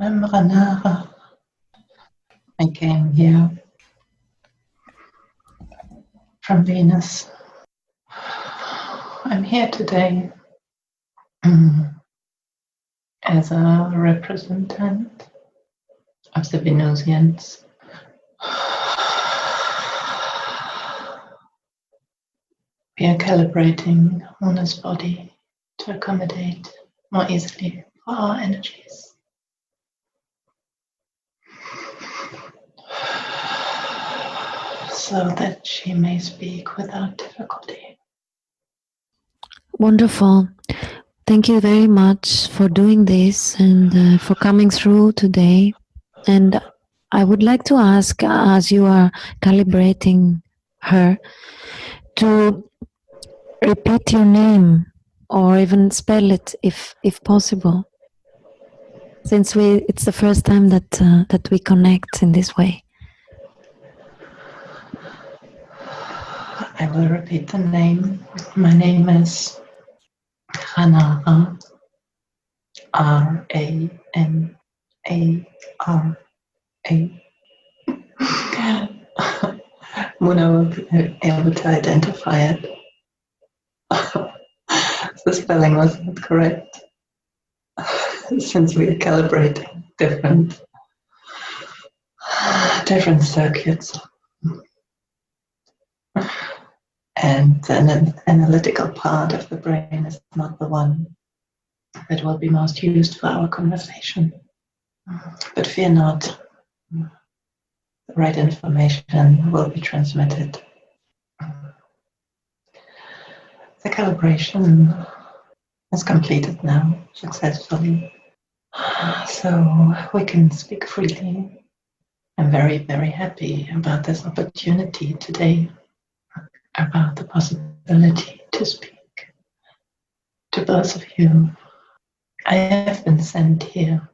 Memranara. I came here from Venus. I'm here today as a representative of the Venusians. We are calibrating Mona's body to accommodate more easily for our energies. So that she may speak without difficulty. Wonderful. Thank you very much for doing this and for coming through today. And I would like to ask, as you are calibrating her, to repeat your name or even spell it if possible, since it's the first time that we connect in this way. I will repeat the name. My name is Ranara. Ranara. Mona will be able to identify it. The spelling was not correct, since we are calibrating different circuits. And an analytical part of the brain is not the one that will be most used for our conversation. But fear not, the right information will be transmitted. The calibration is completed now successfully, so we can speak freely. I'm very, very happy about this opportunity today, about the possibility to speak to both of you. I have been sent here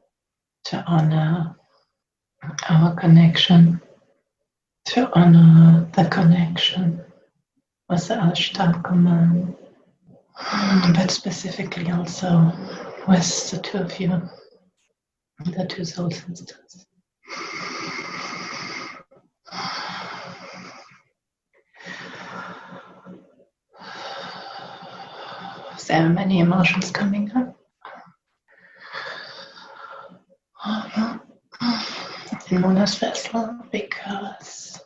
to honor our connection, to honor the connection with the Ashtar command, but specifically also with the two of you, the two soul sisters. There are many emotions coming up. In Mona's vessel, because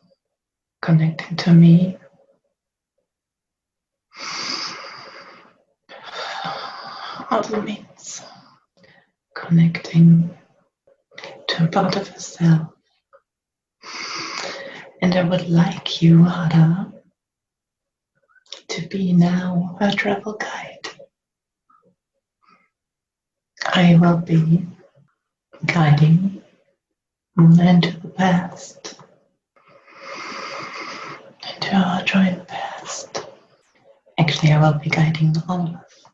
connecting to me also means connecting to a part of herself. And I would like you, Hara, to be now her travel guide. I will be guiding Mona into the past, into our joint past. Actually, I will be guiding all of us.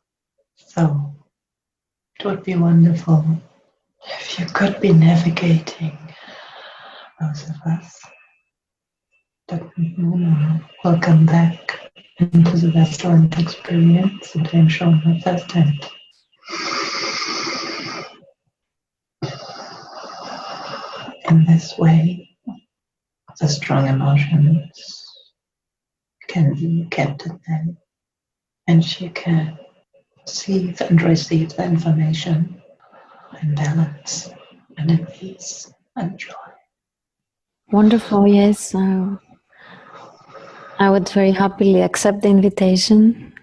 So it would be wonderful if you could be navigating both of us. That Mona will come back into the vessel and experience that I'm showing her firsthand. In this way, the strong emotions can be kept in them, and she can receive and receive the information in balance and in peace and joy. Wonderful, yes. I would very happily accept the invitation,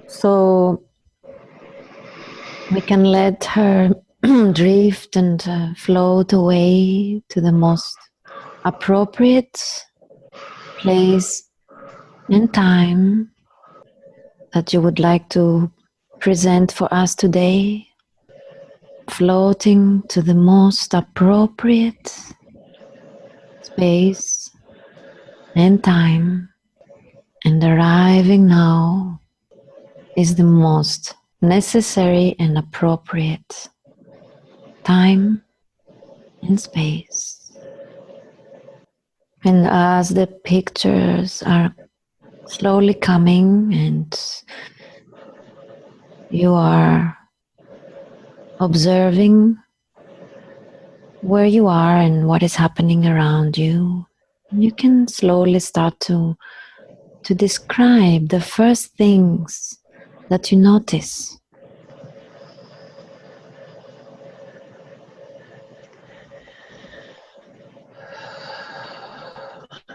so we can let her drift and float away to the most appropriate place and time that you would like to present for us today, floating to the most appropriate space and time, and arriving now is the most necessary and appropriate time and space. And as the pictures are slowly coming and you are observing where you are and what is happening around you. You can slowly start to describe the first things that you notice.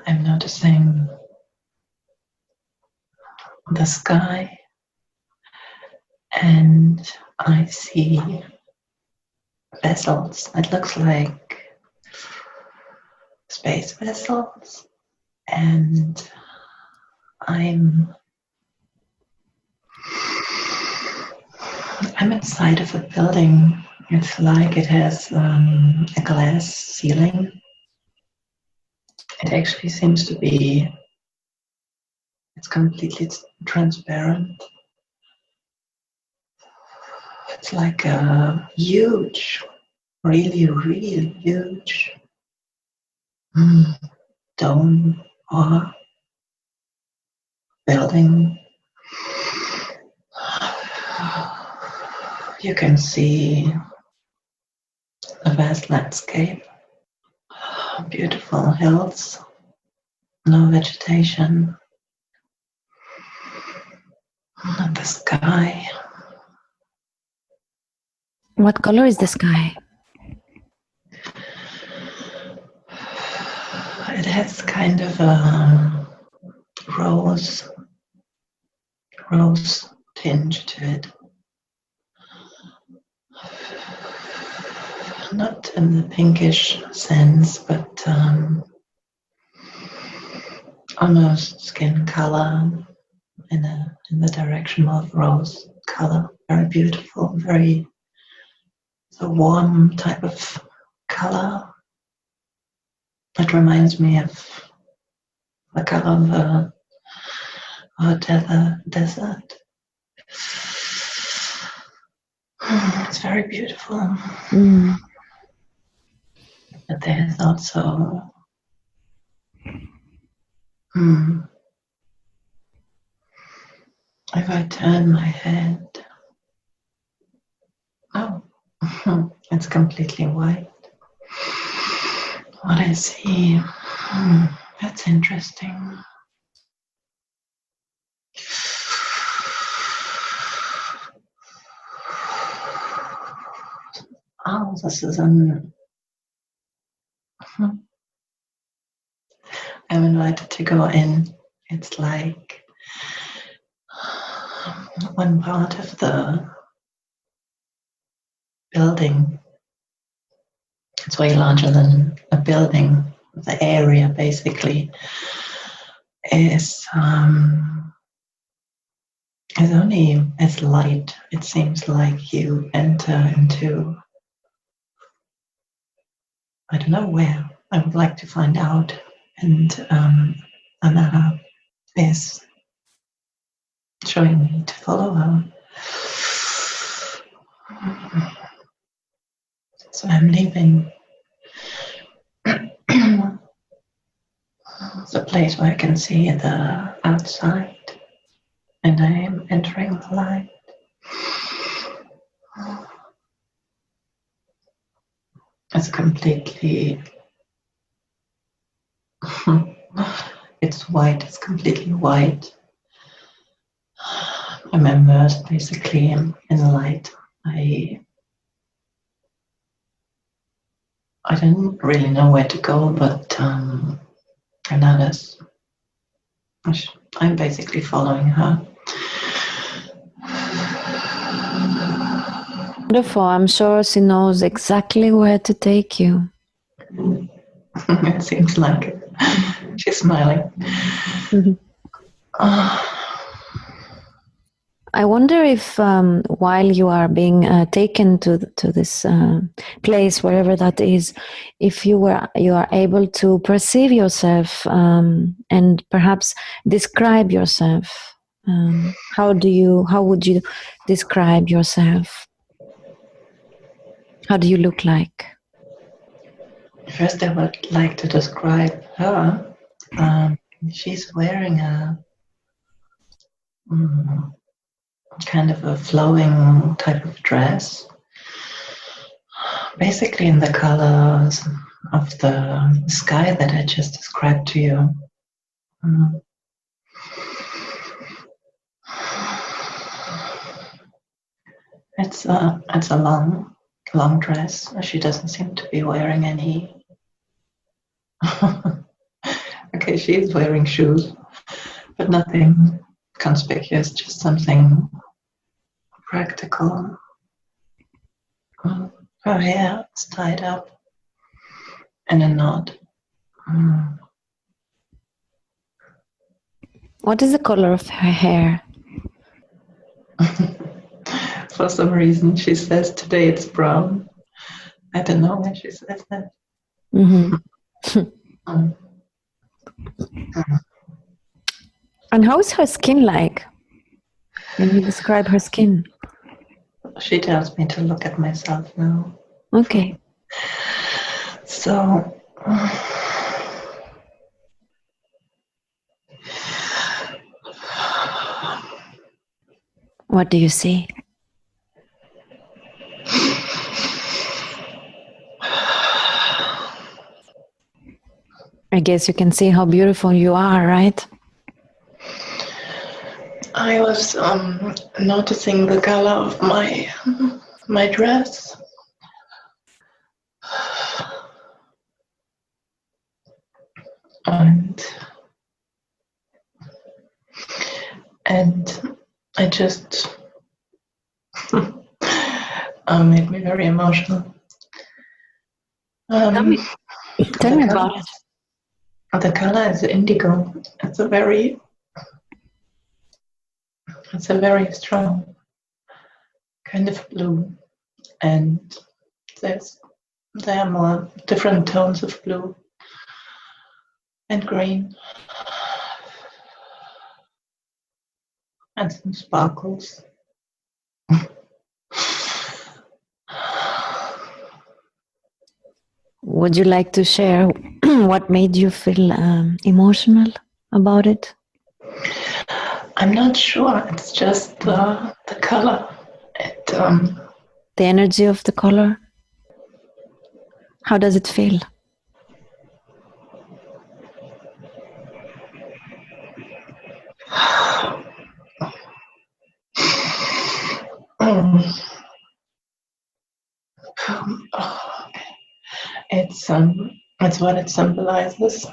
I'm noticing the sky, and I see vessels. It looks like space vessels, and I'm inside of a building. It's like it has a glass ceiling. It actually seems to be, it's completely transparent. It's like a huge, really huge dome or building. You can see a vast landscape, beautiful hills, no vegetation, and the sky. What color is the sky? It has kind of a rose tinge to it. Not in the pinkish sense, but almost skin color in the direction of rose color. Very beautiful, very warm type of color. It reminds me of the color of a desert. It's very beautiful. But there's also if I turn my head, it's completely white. What I see, that's interesting. Oh, this is I'm invited to go in. It's like one part of the building. It's way larger than a building. The area basically is only as light. It seems like you enter into, I don't know where. I would like to find out. And Anna is showing me to follow her. So I'm leaving the place where I can see the outside, and I am entering the light. It's completely, it's white, it's completely white. I'm immersed basically in the light. I didn't really know where to go, but Anna's, I'm basically following her. Wonderful. I'm sure she knows exactly where to take you. It seems like it. She's smiling. I wonder if while you are being taken to this place, wherever that is, if you are able to perceive yourself and perhaps describe yourself. How would you describe yourself? How do you look like? First, I would like to describe her. She's wearing a kind of a flowing type of dress, basically in the colors of the sky that I just described to you. It's a long dress. She doesn't seem to be wearing any. Okay, she is wearing shoes, but nothing conspicuous, just something practical. Her hair is tied up in a knot. What is the color of her hair? For some reason, she says today it's brown. I don't know why she says that. And how is her skin like? Can you describe her skin? She tells me to look at myself now. Okay. So, what do you see? I guess you can see how beautiful you are, right? I was noticing the color of my dress. And I just made me very emotional. Tell me about it. The color is indigo. It's a very strong kind of blue, and there are more different tones of blue and green and some sparkles. Would you like to share what made you feel emotional about it? I'm not sure. It's just the color. The energy of the color? How does it feel? It's what it symbolizes.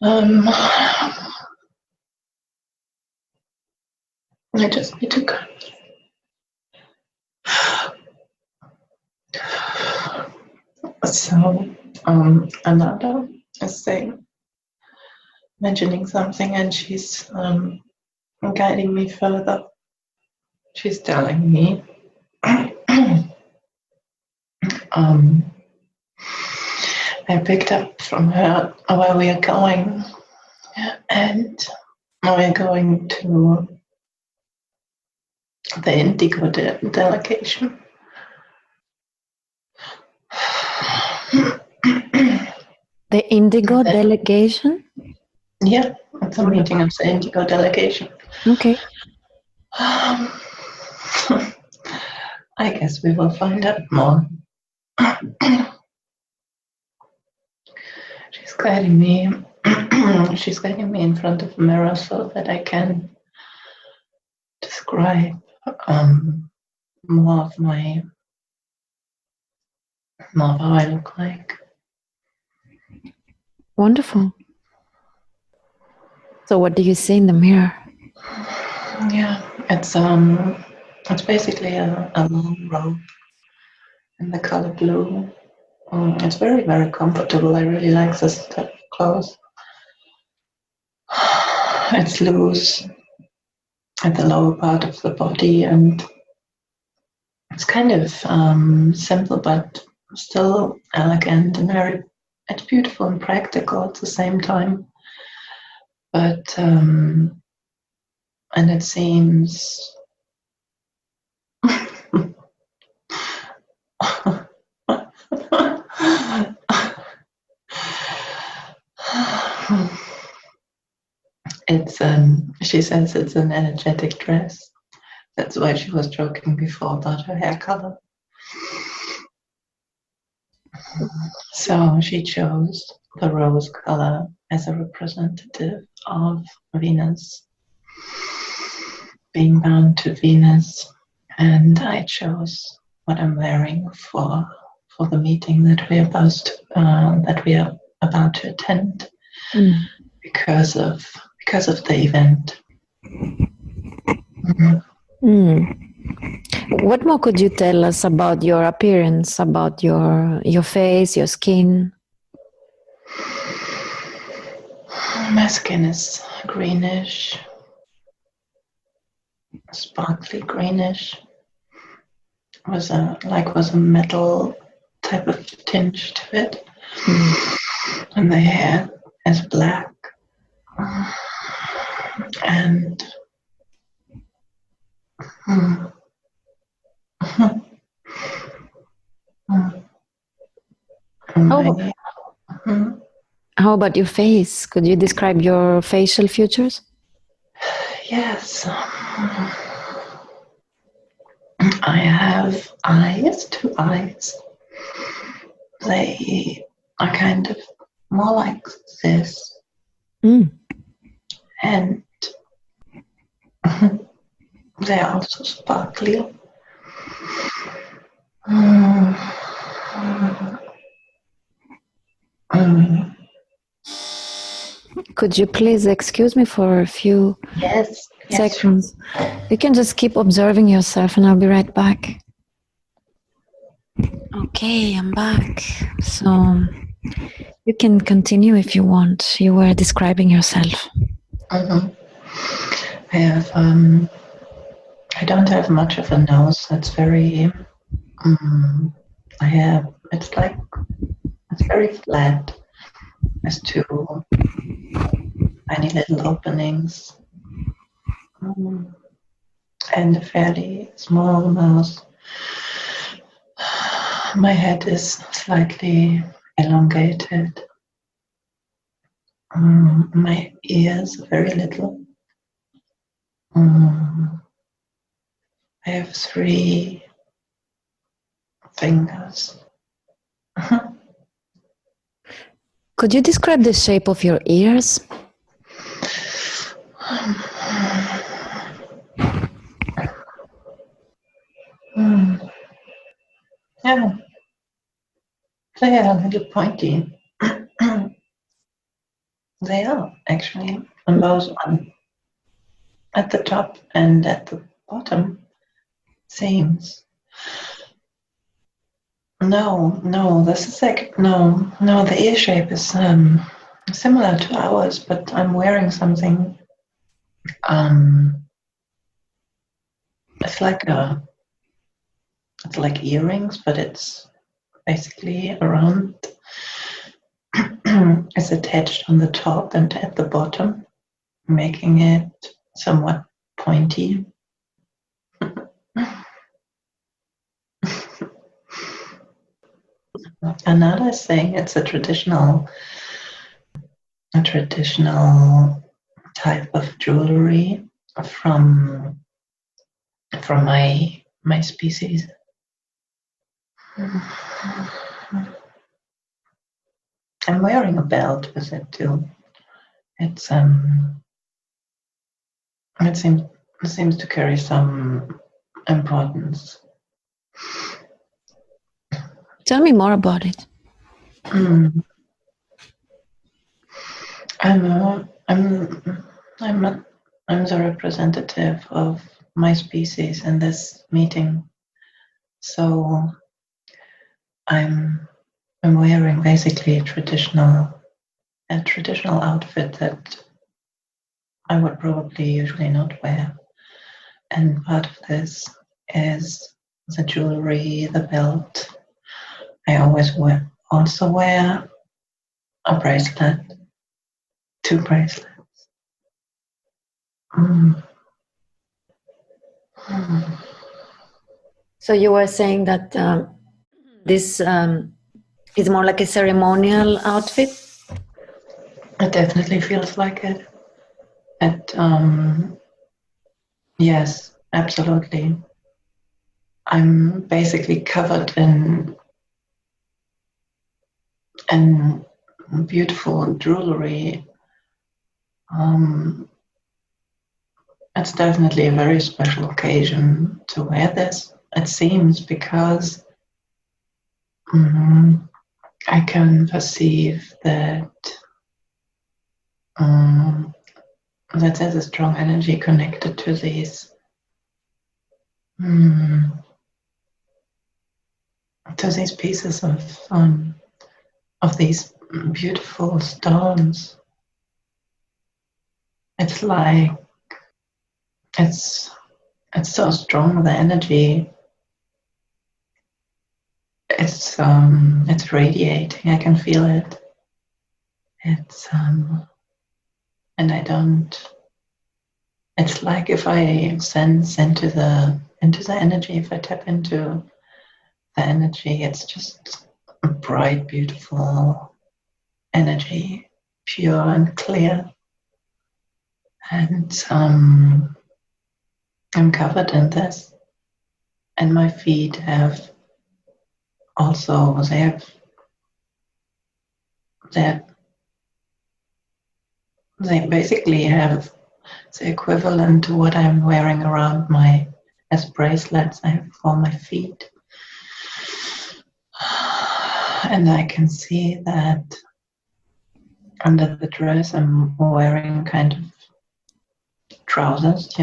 I just need to go. So Ananda is mentioning something, and she's guiding me further. She's telling me I picked up from her where we are going, and we're going to the Indigo delegation. The Indigo delegation? Yeah, it's a meeting of the Indigo delegation. Okay. I guess we will find out more. She's guiding me. She's guiding me in front of a mirror so that I can describe more of how I look like. Wonderful. So what do you see in the mirror? Yeah, it's basically a long robe in the color blue. It's very, very comfortable. I really like this type of clothes. It's loose at the lower part of the body, and it's kind of simple but still elegant and it's beautiful and practical at the same time. But and it seems she says it's an energetic dress. That's why she was joking before about her hair color. So she chose the rose color as a representative of Venus, being bound to Venus, and I chose what I'm wearing for the meeting that we are about to attend because of the event. What more could you tell us about your appearance, about your face, your skin? My skin is greenish, sparkly greenish. Was a metal type of tinge to it, and the hair is black, and how about your face? Could you describe your facial features? Yes. I have eyes, 2 eyes. They are kind of more like this. And they are also sparkly. Could you please excuse me for a few seconds? You can just keep observing yourself and I'll be right back. Okay, I'm back. So you can continue if you want. You were describing yourself. I have I don't have much of a nose. It's very it's very flat. There's 2 tiny little openings and a fairly small mouth. My head is slightly elongated. My ears are very little. I have 3 fingers. Could you describe the shape of your ears? Yeah, they are a little pointy. They are actually on both at the top and at the bottom. Seems. No, this is the ear shape is similar to ours, but I'm wearing something. It's like earrings, but it's basically around. It's attached on the top and at the bottom, making it somewhat pointy. Another thing, it's a traditional type of jewelry from my species. I'm wearing a belt with it too. It seems to carry some importance. Tell me more about it. I'm the representative of my species in this meeting, so I'm wearing basically a traditional outfit that I would probably usually not wear, and part of this is the jewelry, the belt. I also wear a bracelet, 2 bracelets. So you were saying that this is more like a ceremonial outfit? It definitely feels like it. Yes, absolutely. I'm basically covered in and beautiful jewelry. It's definitely a very special occasion to wear this, it seems, because I can perceive that that there's a strong energy connected to these pieces of these beautiful stones. It's like it's so strong, the energy. It's radiating. I can feel it. It's and I don't. It's like if I sense into the energy, if I tap into the energy, it's just a bright, beautiful energy, pure and clear. And I'm covered in this, and my feet have also they basically have the equivalent to what I'm wearing around as bracelets I have for my feet. And I can see that under the dress I'm wearing kind of trousers,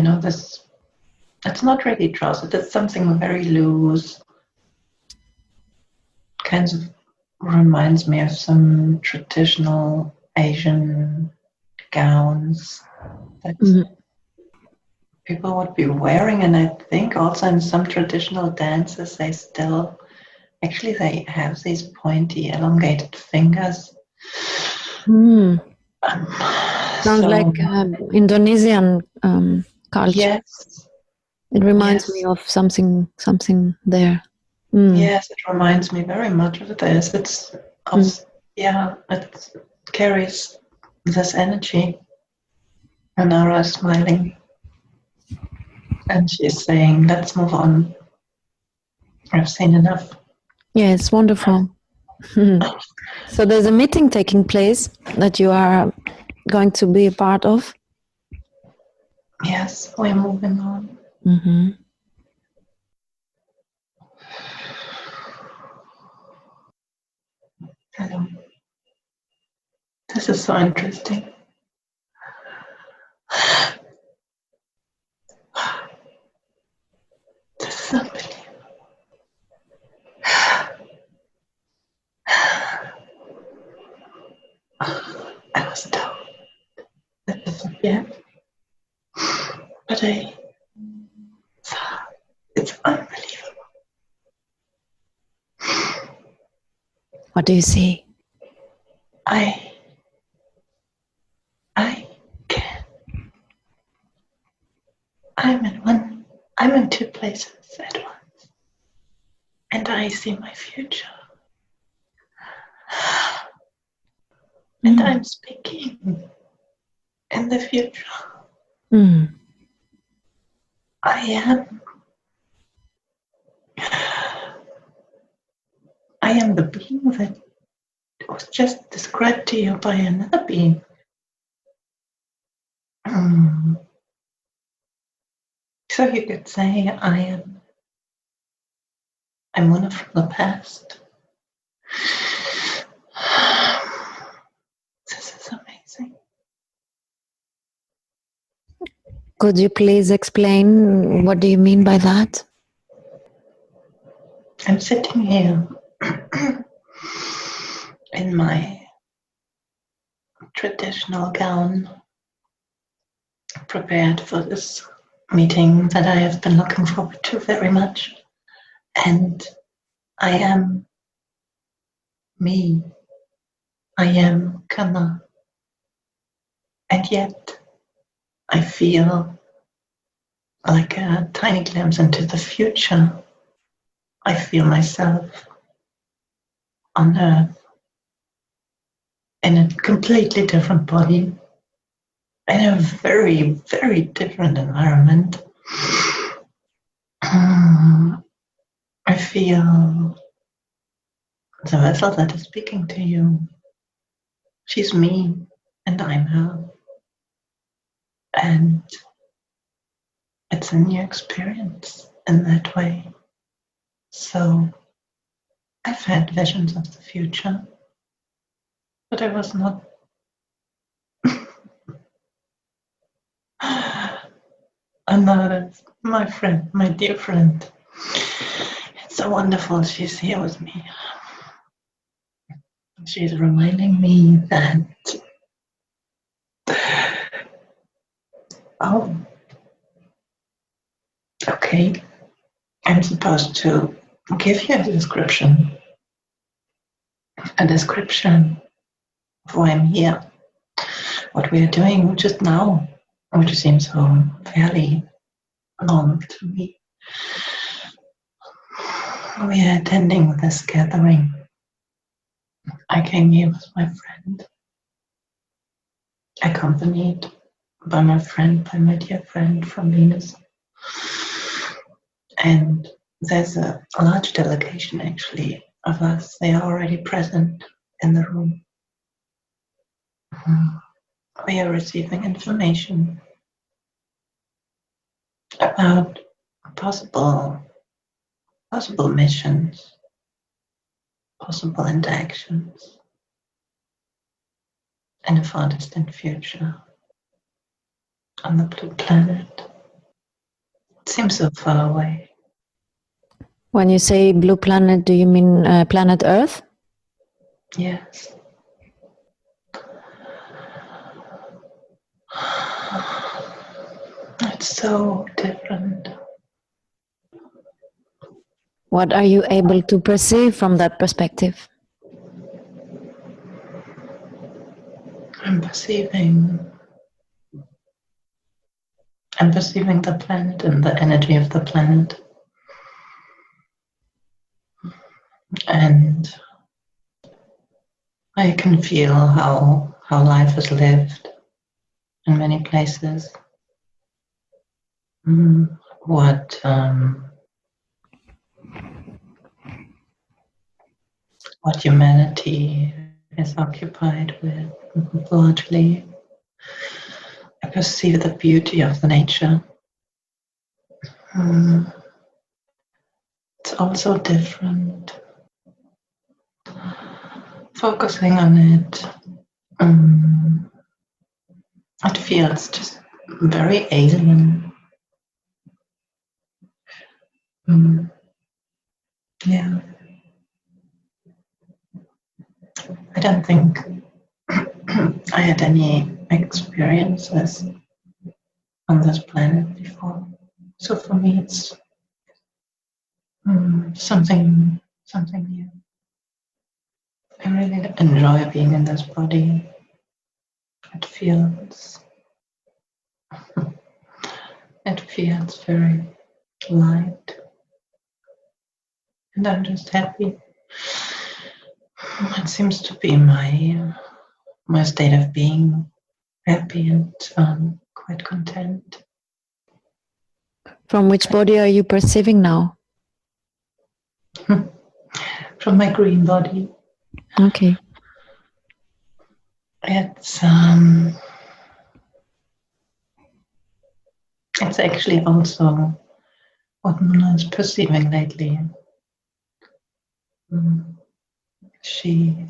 it's not really trousers, it's something very loose, kind of reminds me of some traditional Asian gowns that people would be wearing, and I think also in some traditional dances they have these pointy, elongated fingers. Sounds like Indonesian culture. Yes, it reminds me of something there. Yes, it reminds me very much of this. It carries this energy. And Nara is smiling, and she's saying, "Let's move on. I've seen enough." Yes, wonderful. So there's a meeting taking place that you are going to be a part of? Yes, we're moving on. Mm-hmm. Hello. This is so interesting. This is unbelievable. I was told that this would be it, but it's unbelievable. What do you see? I can. I'm in two places at once, and I see my future. And I'm speaking in the future. I am the being that was just described to you by another being. So you could say I'm one from the past. This is amazing. Could you please explain what do you mean by that? I'm sitting here in my traditional gown, prepared for this meeting that I have been looking forward to very much. And I am me. I am Kama. And yet I feel like a tiny glimpse into the future. I feel myself on Earth in a completely different body, in a very, very different environment. I feel The vessel that is speaking to you, she's me and I'm her. And it's a new experience in that way. So I've had visions of the future, but I was not another, my friend, my dear friend. It's so wonderful she's here with me. She's reminding me that, oh, okay, I'm supposed to give you a description of why I'm here, what we are doing just now, which seems so fairly normal to me. We are attending this gathering. I came here with my friend, accompanied by my dear friend from Venus. And there's a large delegation actually of us. They are already present in the room. We are receiving information about possible missions, possible interactions in a far distant future on the blue planet. It seems so far away. When you say blue planet, do you mean planet Earth? Yes. It's so different. What are you able to perceive from that perspective? I'm perceiving the planet and the energy of the planet. And I can feel how life is lived in many places. What humanity is occupied with largely. I perceive the beauty of the nature. It's also different. Focusing on it, it feels just very alien. Yeah. I don't think I had any experiences on this planet before. So for me it's something new. I really enjoy being in this body. It feels very light. And I'm just happy. It seems to be my state of being, happy and quite content. From which body are you perceiving now? From my green body. Okay. It's actually also what Mona is perceiving lately. She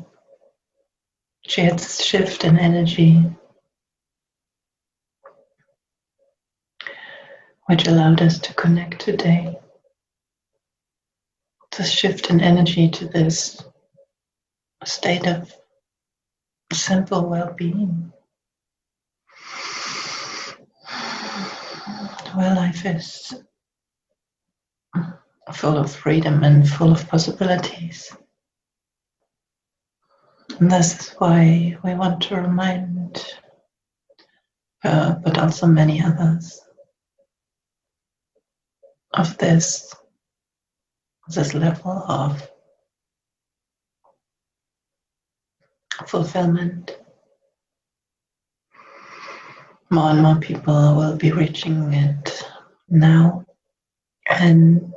had this shift in energy, which allowed us to connect today. This shift in energy to this state of simple well-being, where life is full of freedom and full of possibilities. And this is why we want to remind her, but also many others, of this level of fulfillment. More and more people will be reaching it now, and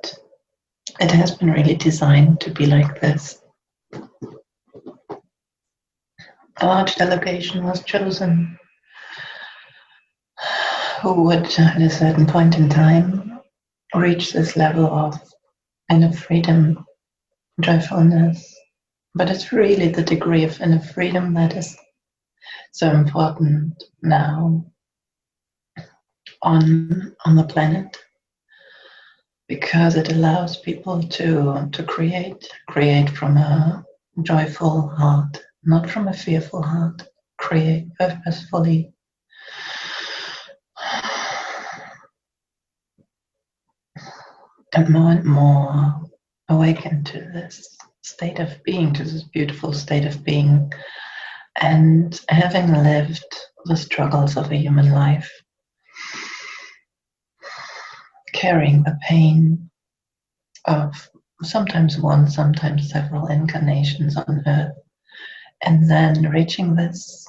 it has been really designed to be like this. A large delegation was chosen who would, at a certain point in time, reach this level of inner freedom, joyfulness. But it's really the degree of inner freedom that is so important now on the planet, because it allows people to create from a joyful heart, not from a fearful heart, create purposefully. And more awaken to this state of being, to this beautiful state of being, and having lived the struggles of a human life, carrying the pain of sometimes one, sometimes several incarnations on earth, and then reaching this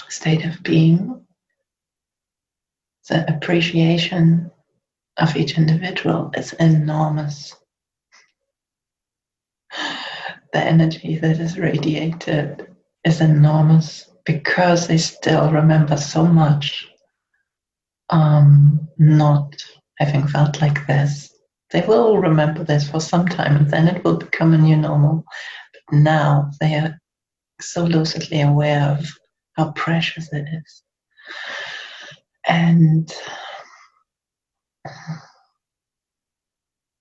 state of being, the appreciation of each individual is enormous. The energy that is radiated is enormous because they still remember so much not having felt like this. They will remember this for some time and then it will become a new normal. But now they are so lucidly aware of how precious it is. And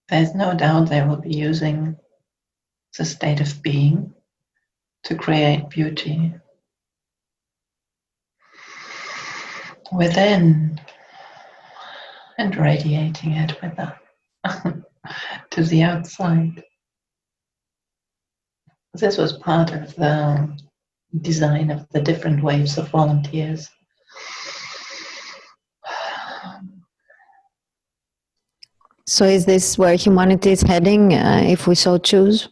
there's no doubt they will be using the state of being to create beauty within and radiating it with them to the outside. This was part of the design of the different waves of volunteers. So is this where humanity is heading, if we so choose?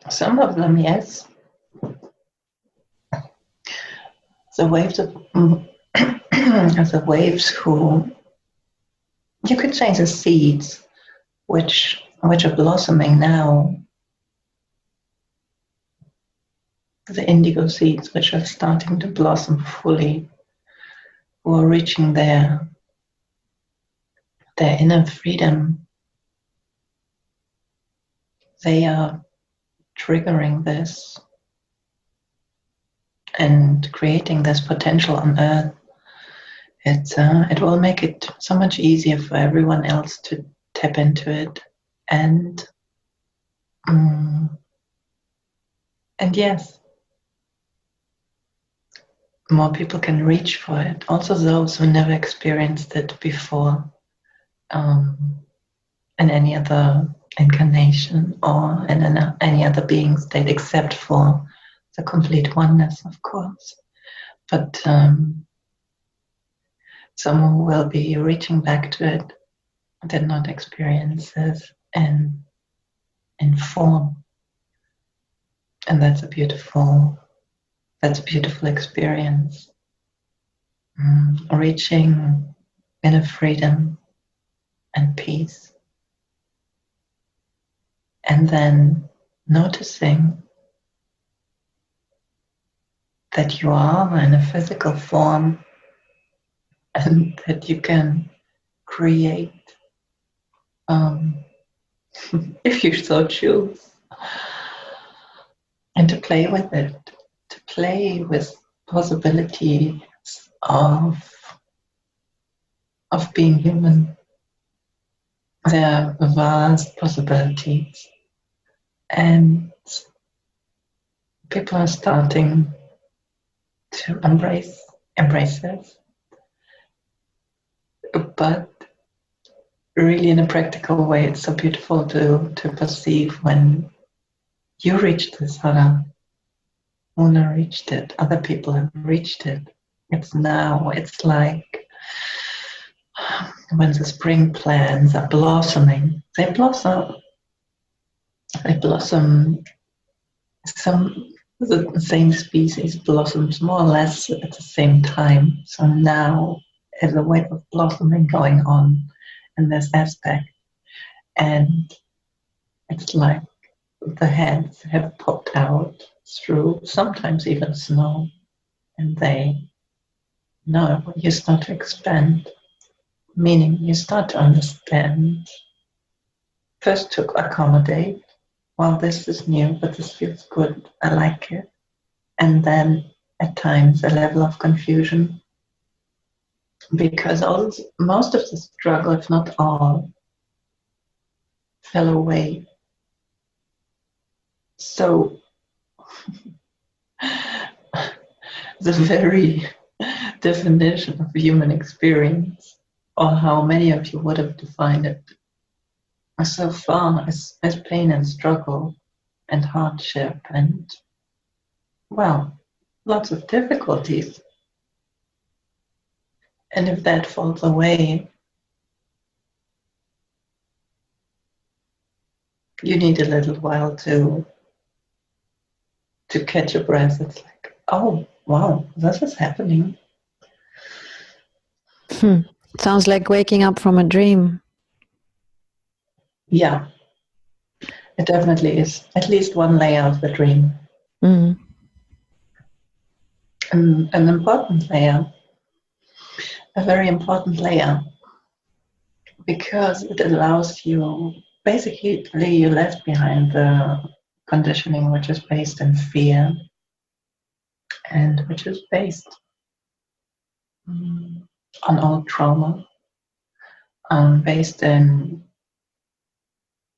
Some of them, yes. The waves of the waves who, you could say, the seeds which are blossoming now, the indigo seeds which are starting to blossom fully, who are reaching their inner freedom. They are triggering this and creating this potential on earth. It will make it so much easier for everyone else to tap into it, and yes, more people can reach for it. Also those who never experienced it before in any other incarnation or in any other being state, except for the complete oneness, of course. But someone will be reaching back to it, did not experience this in form. And that's a beautiful experience. Reaching inner freedom and peace. And then noticing that you are in a physical form and that you can create, if you so choose, and to play with it, to play with possibilities of being human. There are vast possibilities, and people are starting to embrace this, but really in a practical way. It's so beautiful to perceive when you reach this. Una reached it, other people have reached it. It's now, it's like when the spring plants are blossoming. They blossom the same species blossoms more or less at the same time. So now there's a wave of blossoming going on in this aspect. And It's like the heads have popped out through sometimes even snow, and you start to expand, meaning you start to understand. First to accommodate, well, this is new, but this feels good, I like it. And then at times a level of confusion, because most of the struggle, if not all, fell away. So the very definition of human experience, or how many of you would have defined it so far, as pain and struggle and hardship and, well, lots of difficulties. And if that falls away, you need a little while to catch your breath. It's like, oh, wow, this is happening. Sounds like waking up from a dream. Yeah, it definitely is. At least one layer of the dream. Mm. An important layer, a very important layer, because it allows you, basically, you left behind the conditioning which is based in fear and which is based on old trauma, based in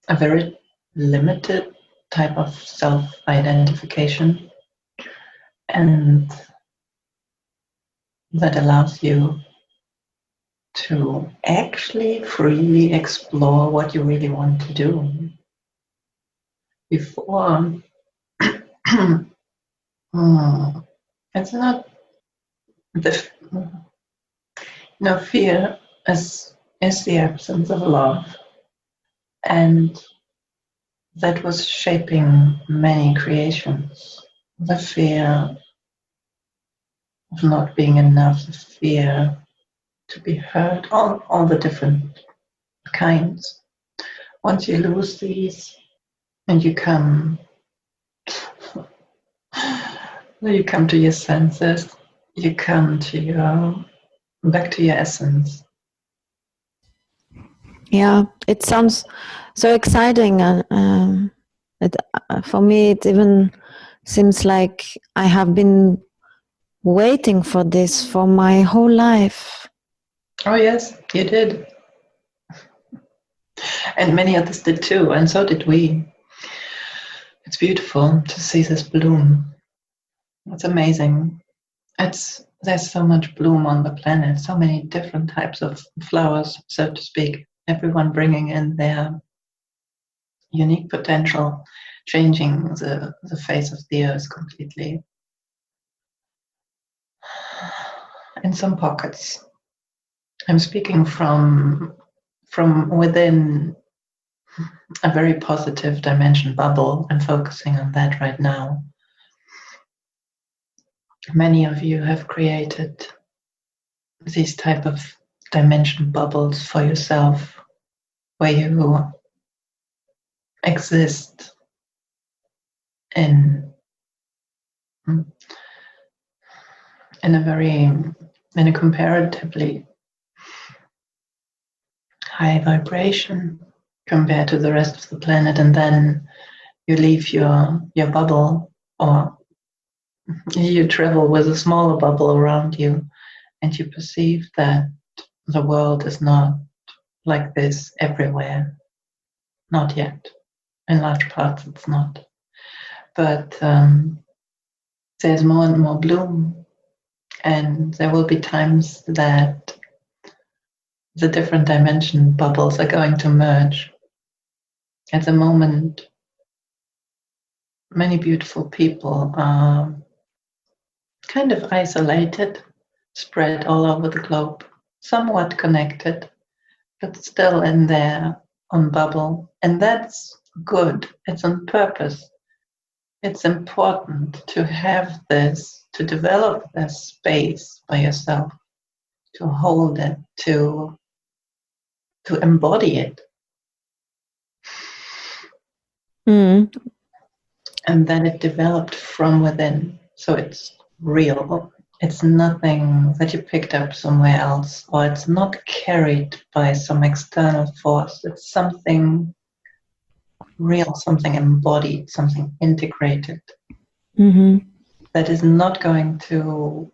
a very limited type of self-identification, and that allows you to actually freely explore what you really want to do. Before, it's not fear is the absence of love, and that was shaping many creations. The fear of not being enough, the fear to be heard, all the different kinds. Once you lose these and you come to your senses, you come to back to your essence. Yeah, it sounds so exciting, and for me it even seems like I have been waiting for this for my whole life. Oh yes, you did. And many others did too, and so did we. It's beautiful to see this bloom. It's amazing. There's so much bloom on the planet, so many different types of flowers, so to speak, everyone bringing in their unique potential, changing the face of the earth completely. In some pockets, I'm speaking from within a very positive dimension bubble. I'm focusing on that right now. Many of you have created these type of dimension bubbles for yourself, where you exist in a comparatively high vibration compared to the rest of the planet, and then you leave your bubble, or you travel with a smaller bubble around you, and you perceive that the world is not like this everywhere. Not yet. In large parts it's not. But there's more and more bloom, and there will be times that the different dimension bubbles are going to merge. At the moment, many beautiful people are kind of isolated, spread all over the globe, somewhat connected, but still in their own bubble. And that's good. It's on purpose. It's important to have this, to develop this space by yourself, to hold it, to embody it. Mm. And then it developed from within. So it's real. It's nothing that you picked up somewhere else, or it's not carried by some external force. It's something real, something embodied, something integrated, that is not going to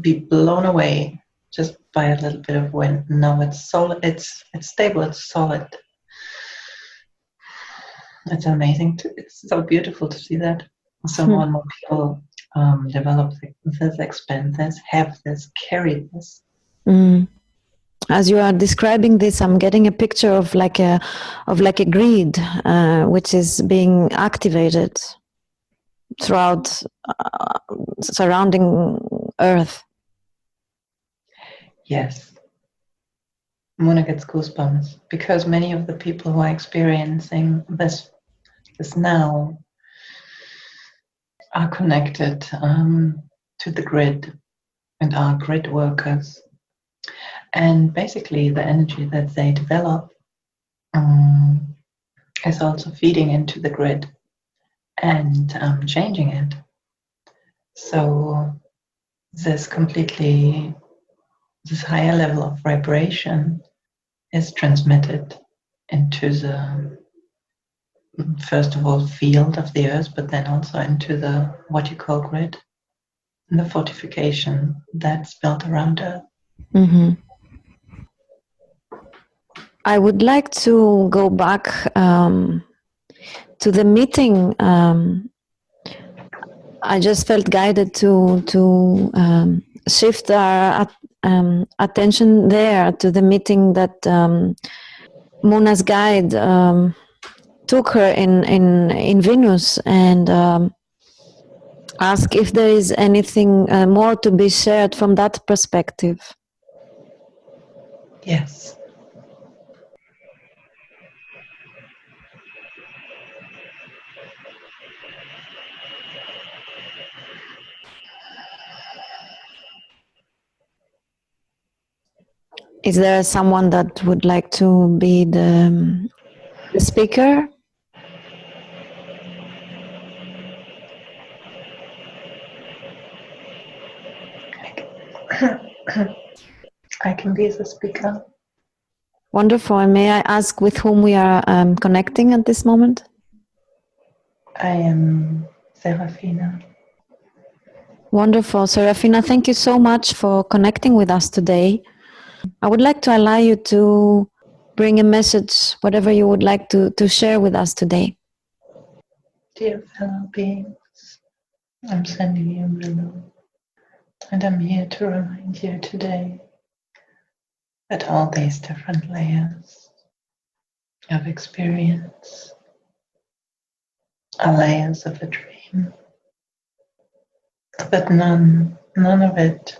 be blown away just by a little bit of wind. No, it's solid. It's stable. It's solid. It's amazing. It's so beautiful to see that. So more and more people develop this, expand this, have this, carry this. As you are describing this, I'm getting a picture of like a grid, which is being activated throughout surrounding Earth. Yes. Mona gets goosebumps because many of the people who are experiencing this now are connected to the grid and are grid workers. And basically the energy that they develop is also feeding into the grid and changing it. So this higher level of vibration is transmitted into the, first of all, field of the earth, but then also into the, what you call grid, and the fortification that's built around Earth. I would like to go back to the meeting. I just felt guided to shift our attention there to the meeting that Mona's guide took her in Venus, and ask if there is anything more to be shared from that perspective. Yes. Is there someone that would like to be the speaker? I can be the speaker. Wonderful. And may I ask with whom we are connecting at this moment? I am Serafina. Wonderful. Serafina, thank you so much for connecting with us today. I would like to allow you to bring a message, whatever you would like to share with us today. Dear fellow beings, I'm sending you my love, and I'm here to remind you today that all these different layers of experience are layers of a dream, but none of it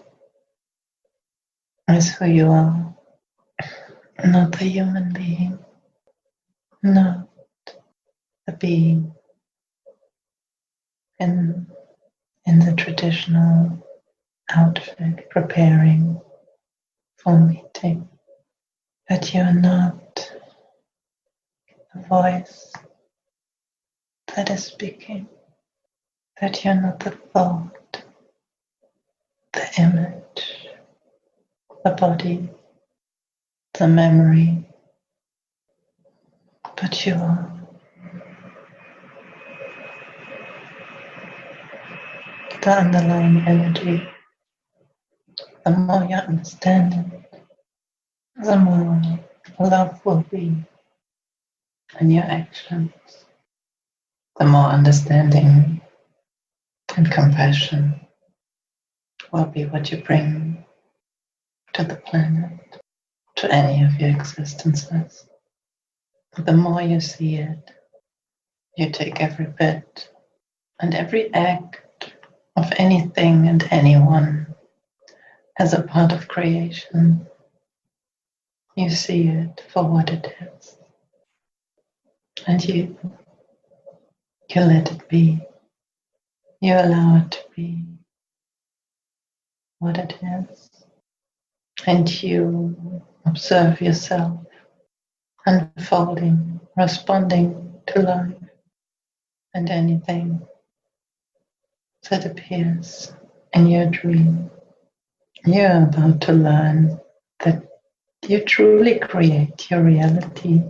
is who you are, not the human being, not the being in the traditional outfit preparing for meeting, that you're not the voice that is speaking, that you're not the thought, the image, the body, the memory, but you are the underlying energy. The more you understand it, the more love will be in your actions, the more understanding and compassion will be what you bring to the planet, to any of your existences. The more you see it, you take every bit and every act of anything and anyone as a part of creation. You see it for what it is, and you let it be. You allow it to be what it is, and you observe yourself unfolding, responding to life and anything that appears in your dream. You're about to learn that you truly create your reality.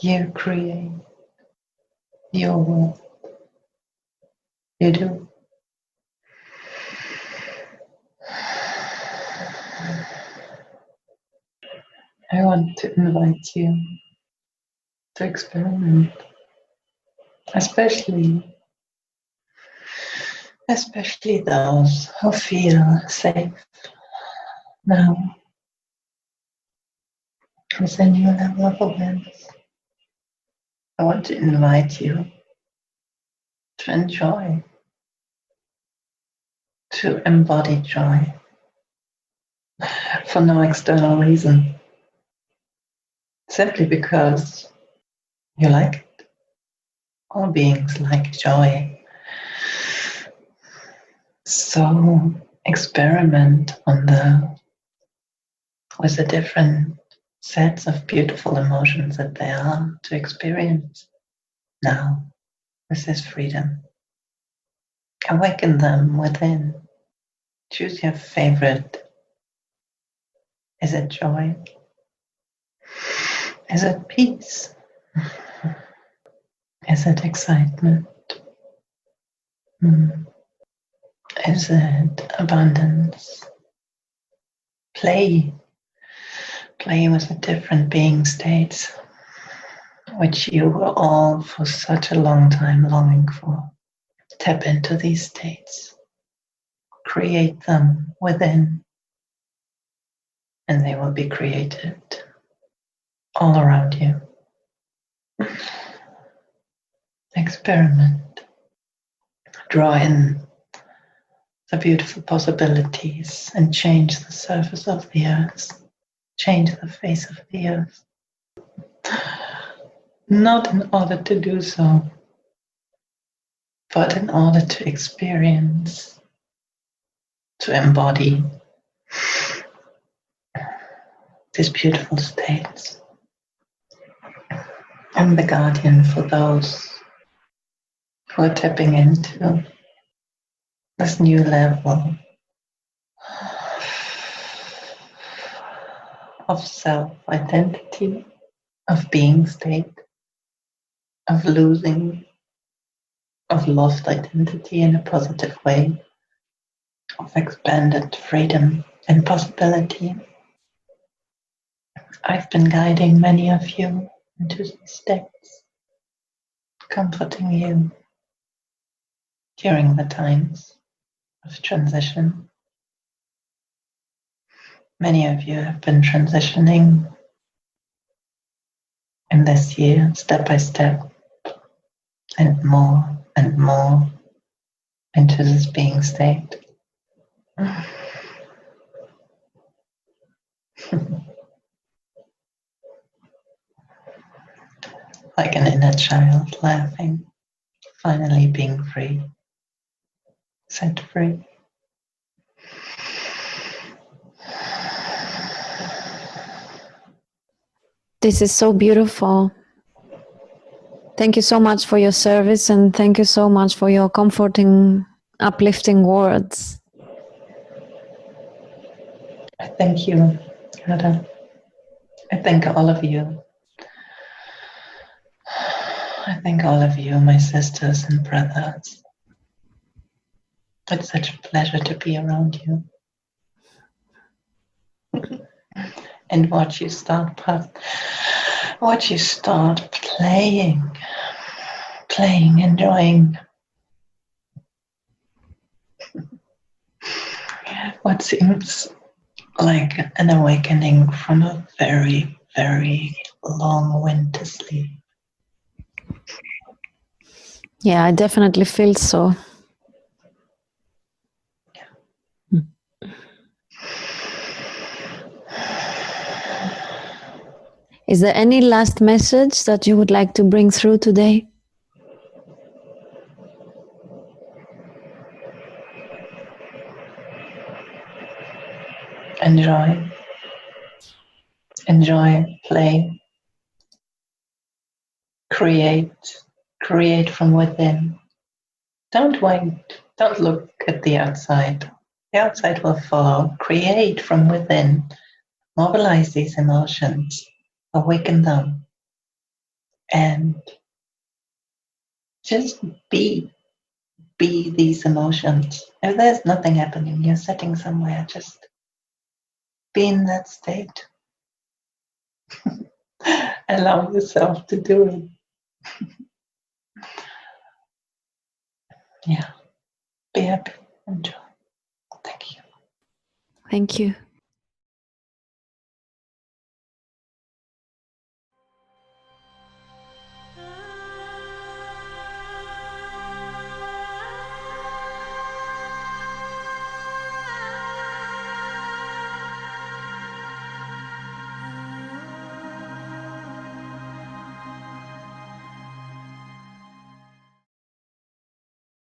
You create your world. You do. I want to invite you to experiment, especially those who feel safe now with a new level of awareness. I want to invite you to enjoy, to embody joy for no external reason, simply because you like it. All beings like joy. So experiment with the different sets of beautiful emotions that there are to experience now with this freedom. Awaken them within. Choose your favorite. Is it joy? Is it peace? Is it excitement? Is it abundance? Play with the different being states which you were all for such a long time longing for. Tap into these states. Create them within, and they will be created all around you. Experiment. Draw in the beautiful possibilities and change the surface of the earth. Change the face of the earth. Not in order to do so, but in order to experience, to embody these beautiful states. I'm the guardian for those who are tapping into this new level of self-identity, of being state, of lost identity in a positive way, of expanded freedom and possibility. I've been guiding many of you into these states, comforting you during the times of transition. Many of you have been transitioning in this year, step by step, and more into this being state. Like an inner child laughing, finally being free, set free. This is so beautiful. Thank you so much for your service, and thank you so much for your comforting, uplifting words. I thank you, Radha. I thank all of you. I thank all of you, my sisters and brothers. It's such a pleasure to be around you. And watch you start playing, enjoying what seems like an awakening from a very, very long winter sleep. Yeah, I definitely feel so. Is there any last message that you would like to bring through today? Enjoy, play, create create from within. Don't wait. Don't look at the outside. The outside will follow. Create from within. Mobilize these emotions. Awaken them. And just be these emotions. If there's nothing happening, you're sitting somewhere, just be in that state. Allow yourself to do it. Yeah. Be happy. Enjoy. Thank you. Thank you.